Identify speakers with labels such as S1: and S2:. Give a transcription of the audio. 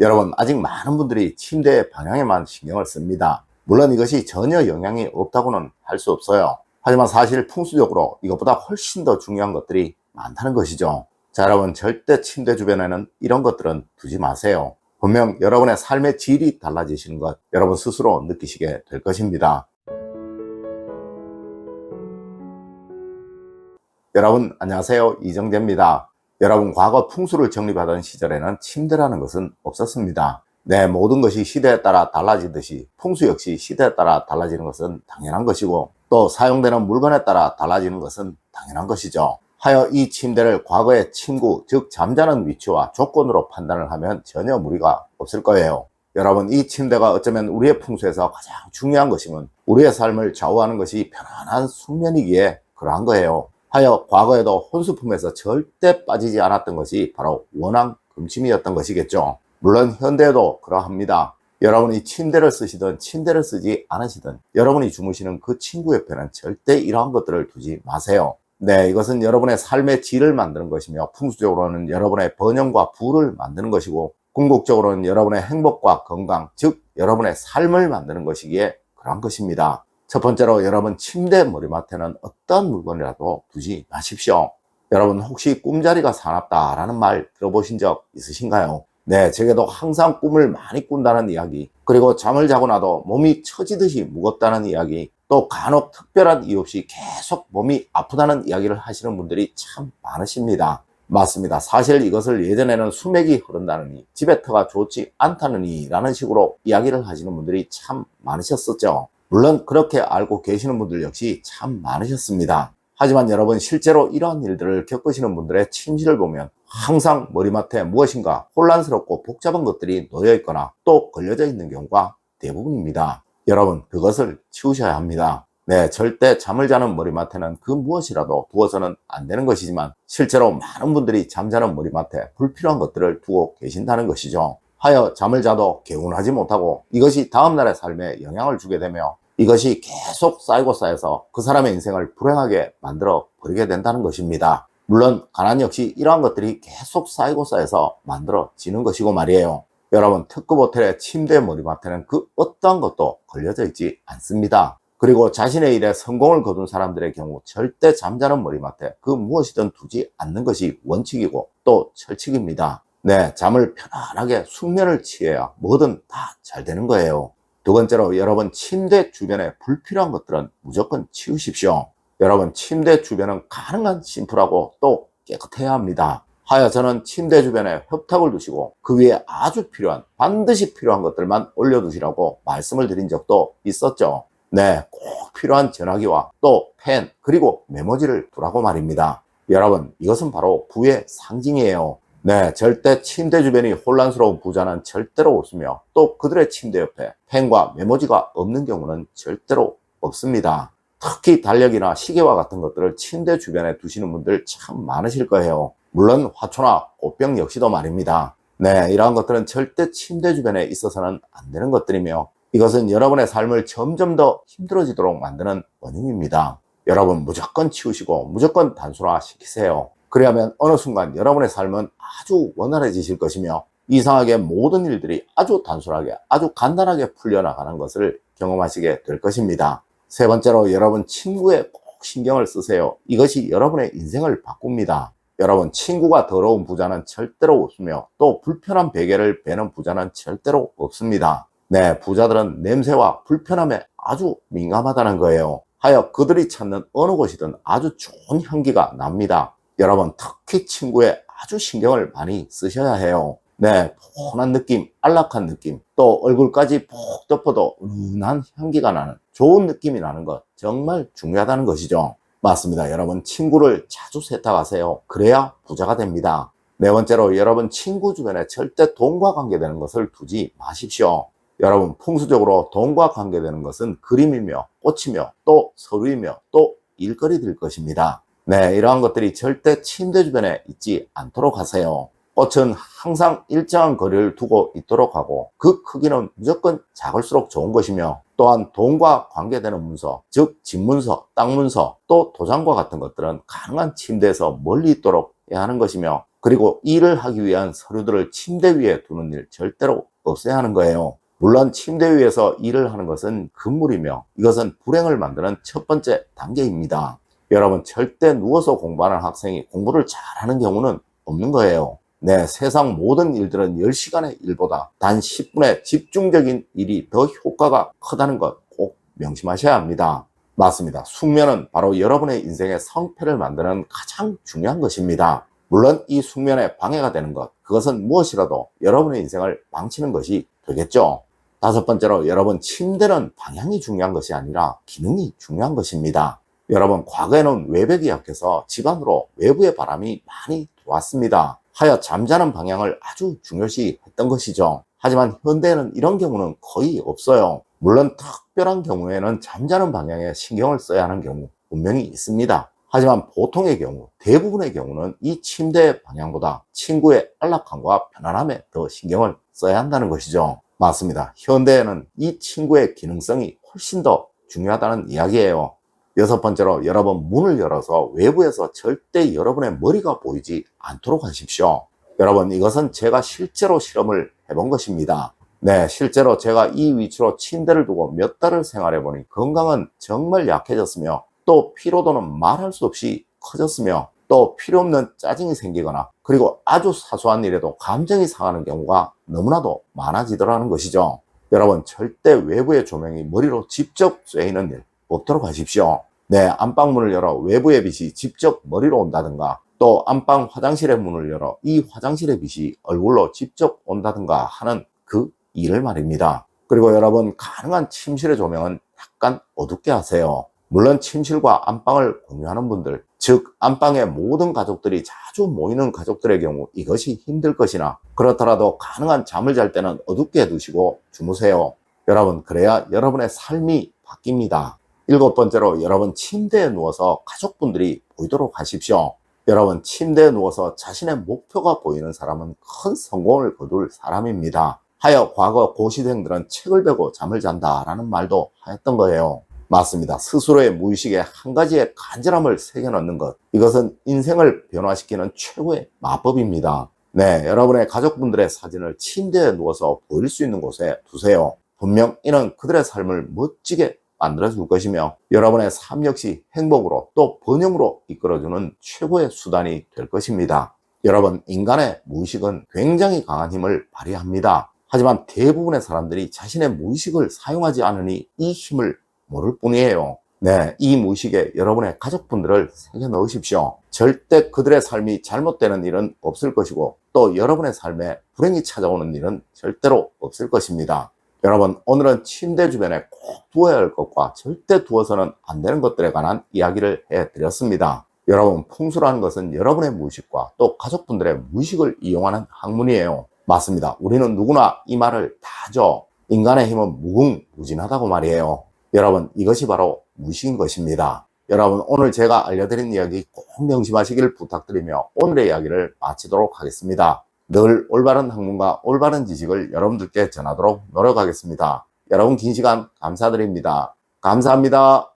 S1: 여러분, 아직 많은 분들이 침대 방향에만 신경을 씁니다. 물론 이것이 전혀 영향이 없다고는 할 수 없어요. 하지만 사실 풍수적으로 이것보다 훨씬 더 중요한 것들이 많다는 것이죠. 자, 여러분, 절대 침대 주변에는 이런 것들은 두지 마세요. 분명 여러분의 삶의 질이 달라지시는 것 여러분 스스로 느끼시게 될 것입니다. 여러분 안녕하세요, 이정재입니다. 여러분, 과거 풍수를 정립하던 시절에는 침대라는 것은 없었습니다. 네, 모든 것이 시대에 따라 달라지듯이 풍수 역시 시대에 따라 달라지는 것은 당연한 것이고, 또 사용되는 물건에 따라 달라지는 것은 당연한 것이죠. 하여 이 침대를 과거의 침구, 즉 잠자는 위치와 조건으로 판단을 하면 전혀 무리가 없을 거예요. 여러분, 이 침대가 어쩌면 우리의 풍수에서 가장 중요한 것이면 우리의 삶을 좌우하는 것이 편안한 숙면이기에 그러한 거예요. 하여 과거에도 혼수품에서 절대 빠지지 않았던 것이 바로 원앙 금침이었던 것이겠죠. 물론 현대에도 그러합니다. 여러분이 침대를 쓰시든 침대를 쓰지 않으시든 여러분이 주무시는 그 침구 옆에는 절대 이러한 것들을 두지 마세요. 네, 이것은 여러분의 삶의 질을 만드는 것이며, 풍수적으로는 여러분의 번영과 부를 만드는 것이고, 궁극적으로는 여러분의 행복과 건강, 즉 여러분의 삶을 만드는 것이기에 그런 것입니다. 첫 번째로, 여러분 침대 머리맡에는 어떤 물건이라도 두지 마십시오. 여러분, 혹시 꿈자리가 사납다라는 말 들어보신 적 있으신가요? 네, 제게도 항상 꿈을 많이 꾼다는 이야기, 그리고 잠을 자고 나도 몸이 처지듯이 무겁다는 이야기, 또 간혹 특별한 이유 없이 계속 몸이 아프다는 이야기를 하시는 분들이 참 많으십니다. 맞습니다. 사실 이것을 예전에는 수맥이 흐른다느니, 집에터가 좋지 않다느니 라는 식으로 이야기를 하시는 분들이 참 많으셨었죠. 물론 그렇게 알고 계시는 분들 역시 참 많으셨습니다. 하지만 여러분, 실제로 이러한 일들을 겪으시는 분들의 침실을 보면 항상 머리맡에 무엇인가 혼란스럽고 복잡한 것들이 놓여 있거나 또 걸려져 있는 경우가 대부분입니다. 여러분, 그것을 치우셔야 합니다. 네, 절대 잠을 자는 머리맡에는 그 무엇이라도 두어서는 안 되는 것이지만, 실제로 많은 분들이 잠자는 머리맡에 불필요한 것들을 두고 계신다는 것이죠. 하여 잠을 자도 개운하지 못하고 이것이 다음날의 삶에 영향을 주게 되며, 이것이 계속 쌓이고 쌓여서 그 사람의 인생을 불행하게 만들어 버리게 된다는 것입니다. 물론 가난 역시 이러한 것들이 계속 쌓이고 쌓여서 만들어지는 것이고 말이에요. 여러분, 특급 호텔의 침대 머리맡에는 그 어떠한 것도 걸려져 있지 않습니다. 그리고 자신의 일에 성공을 거둔 사람들의 경우 절대 잠자는 머리맡에 그 무엇이든 두지 않는 것이 원칙이고 또 철칙입니다. 네, 잠을 편안하게 숙면을 취해야 뭐든 다 잘 되는 거예요. 두 번째로, 여러분 침대 주변에 불필요한 것들은 무조건 치우십시오. 여러분, 침대 주변은 가능한 심플하고 또 깨끗해야 합니다. 하여 저는 침대 주변에 협탁을 두시고 그 위에 아주 필요한, 반드시 필요한 것들만 올려두시라고 말씀을 드린 적도 있었죠. 네, 꼭 필요한 전화기와 또 펜, 그리고 메모지를 두라고 말입니다. 여러분, 이것은 바로 부의 상징이에요. 네, 절대 침대 주변이 혼란스러운 부자는 절대로 없으며, 또 그들의 침대 옆에 펜과 메모지가 없는 경우는 절대로 없습니다. 특히 달력이나 시계와 같은 것들을 침대 주변에 두시는 분들 참 많으실 거예요. 물론 화초나 꽃병 역시도 말입니다. 네, 이러한 것들은 절대 침대 주변에 있어서는 안 되는 것들이며, 이것은 여러분의 삶을 점점 더 힘들어지도록 만드는 원흉입니다. 여러분, 무조건 치우시고 무조건 단순화 시키세요. 그래야만 어느 순간 여러분의 삶은 아주 원활해지실 것이며, 이상하게 모든 일들이 아주 단순하게, 아주 간단하게 풀려나가는 것을 경험하시게 될 것입니다. 세 번째로, 여러분 친구에 꼭 신경을 쓰세요. 이것이 여러분의 인생을 바꿉니다. 여러분, 친구가 더러운 부자는 절대로 없으며, 또 불편한 베개를 베는 부자는 절대로 없습니다. 네, 부자들은 냄새와 불편함에 아주 민감하다는 거예요. 하여 그들이 찾는 어느 곳이든 아주 좋은 향기가 납니다. 여러분, 특히 친구에 아주 신경을 많이 쓰셔야 해요. 네, 포근한 느낌, 안락한 느낌, 또 얼굴까지 푹 덮어도 은은한 향기가 나는 좋은 느낌이 나는 것, 정말 중요하다는 것이죠. 맞습니다. 여러분, 친구를 자주 세탁하세요. 그래야 부자가 됩니다. 네 번째로, 여러분 친구 주변에 절대 돈과 관계되는 것을 두지 마십시오. 여러분, 풍수적으로 돈과 관계되는 것은 그림이며 꽃이며 또 서류이며 또 일거리일 것입니다. 네, 이러한 것들이 절대 침대 주변에 있지 않도록 하세요. 꽃은 항상 일정한 거리를 두고 있도록 하고, 그 크기는 무조건 작을수록 좋은 것이며, 또한 돈과 관계되는 문서, 즉 집문서, 땅문서, 또 도장과 같은 것들은 가능한 침대에서 멀리 있도록 해야 하는 것이며, 그리고 일을 하기 위한 서류들을 침대 위에 두는 일 절대로 없어야 하는 거예요. 물론 침대 위에서 일을 하는 것은 금물이며 이것은 불행을 만드는 첫 번째 단계입니다. 여러분, 절대 누워서 공부하는 학생이 공부를 잘하는 경우는 없는 거예요. 네, 세상 모든 일들은 10시간의 일보다 단 10분의 집중적인 일이 더 효과가 크다는 것 꼭 명심하셔야 합니다. 맞습니다. 숙면은 바로 여러분의 인생의 성패를 만드는 가장 중요한 것입니다. 물론 이 숙면에 방해가 되는 것, 그것은 무엇이라도 여러분의 인생을 망치는 것이 되겠죠. 다섯 번째로, 여러분, 침대는 방향이 중요한 것이 아니라 기능이 중요한 것입니다. 여러분, 과거에는 외벽이 약해서 집 안으로 외부의 바람이 많이 들어왔습니다. 하여 잠자는 방향을 아주 중요시 했던 것이죠. 하지만 현대에는 이런 경우는 거의 없어요. 물론 특별한 경우에는 잠자는 방향에 신경을 써야 하는 경우 분명히 있습니다. 하지만 보통의 경우, 대부분의 경우는 이 침대의 방향보다 친구의 안락함과 편안함에 더 신경을 써야 한다는 것이죠. 맞습니다. 현대에는 이 친구의 기능성이 훨씬 더 중요하다는 이야기예요. 여섯 번째로, 여러분, 문을 열어서 외부에서 절대 여러분의 머리가 보이지 않도록 하십시오. 여러분, 이것은 제가 실제로 실험을 해본 것입니다. 네, 실제로 제가 이 위치로 침대를 두고 몇 달을 생활해 보니 건강은 정말 약해졌으며 또 피로도는 말할 수 없이 커졌으며 또 필요 없는 짜증이 생기거나 그리고 아주 사소한 일에도 감정이 상하는 경우가 너무나도 많아지더라는 것이죠. 여러분, 절대 외부의 조명이 머리로 직접 쐬이는 일 없도록 하십시오. 네, 안방문을 열어 외부의 빛이 직접 머리로 온다든가 또 안방 화장실의 문을 열어 이 화장실의 빛이 얼굴로 직접 온다든가 하는 그 일을 말입니다. 그리고 여러분, 가능한 침실의 조명은 약간 어둡게 하세요. 물론 침실과 안방을 공유하는 분들, 즉 안방에 모든 가족들이 자주 모이는 가족들의 경우 이것이 힘들 것이나 그렇더라도 가능한 잠을 잘 때는 어둡게 두시고 주무세요. 여러분, 그래야 여러분의 삶이 바뀝니다. 일곱 번째로, 여러분, 침대에 누워서 가족분들이 보이도록 하십시오. 여러분, 침대에 누워서 자신의 목표가 보이는 사람은 큰 성공을 거둘 사람입니다. 하여 과거 고시생들은 책을 베고 잠을 잔다라는 말도 하였던 거예요. 맞습니다. 스스로의 무의식에 한 가지의 간절함을 새겨넣는 것, 이것은 인생을 변화시키는 최고의 마법입니다. 네, 여러분의 가족분들의 사진을 침대에 누워서 보일 수 있는 곳에 두세요. 분명 이는 그들의 삶을 멋지게 만들어줄 것이며 여러분의 삶 역시 행복으로 또 번영으로 이끌어주는 최고의 수단이 될 것입니다. 여러분, 인간의 무의식은 굉장히 강한 힘을 발휘합니다. 하지만 대부분의 사람들이 자신의 무의식을 사용하지 않으니 이 힘을 모를 뿐이에요. 네, 이 무의식에 여러분의 가족분들을 새겨 넣으십시오. 절대 그들의 삶이 잘못되는 일은 없을 것이고 또 여러분의 삶에 불행이 찾아오는 일은 절대로 없을 것입니다. 여러분, 오늘은 침대 주변에 꼭 두어야 할 것과 절대 두어서는 안 되는 것들에 관한 이야기를 해드렸습니다. 여러분, 풍수라는 것은 여러분의 무의식과 또 가족분들의 무의식을 이용하는 학문이에요. 맞습니다. 우리는 누구나 이 말을 다 하죠. 인간의 힘은 무궁무진하다고 말이에요. 여러분, 이것이 바로 무의식인 것입니다. 여러분, 오늘 제가 알려드린 이야기 꼭 명심하시길 부탁드리며 오늘의 이야기를 마치도록 하겠습니다. 늘 올바른 학문과 올바른 지식을 여러분들께 전하도록 노력하겠습니다. 여러분, 긴 시간 감사드립니다. 감사합니다.